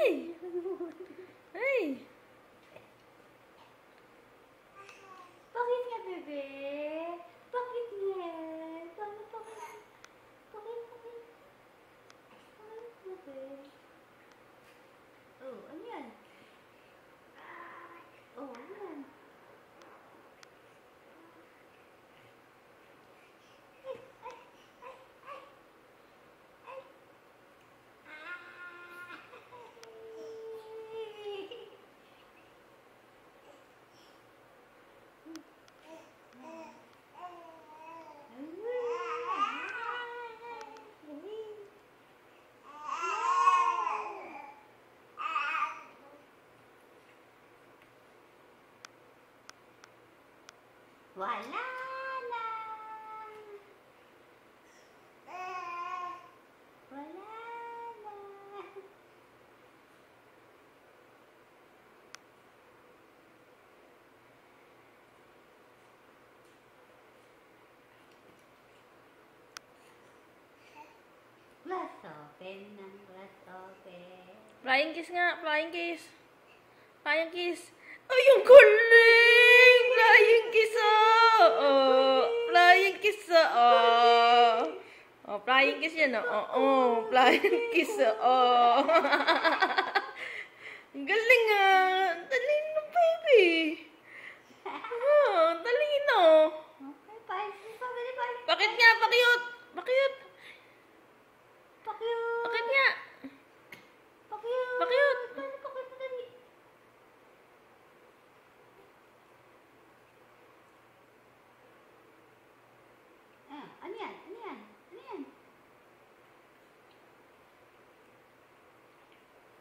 Hey! Hey! Bakit nga, bebe? Bakit nga? Bakit? Bakit, bebe? Oh, ano yan? Oh, ano yan? Wala na. Wala na. Glass open ng glass open. Flying kiss nga. Flying kiss. Flying kiss. Ay, yung galing! Flying kiss, oh! Flying kiss, oh! Oh, flying kiss yan, oh! Flying kiss, oh! Ang galing, ah! Galing ng baby! Oh, galing, oh! Okay, bye. Bye. Bakit nga? Bakit? Bakit? Pakiyot. Bakit nga? Pakiyot. Bakit? Pakiyot na dali. Ano yan? Ano yan? Ano yan?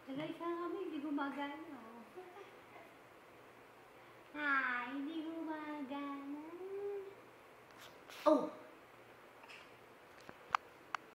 Tagay ka kami, hindi gumagana.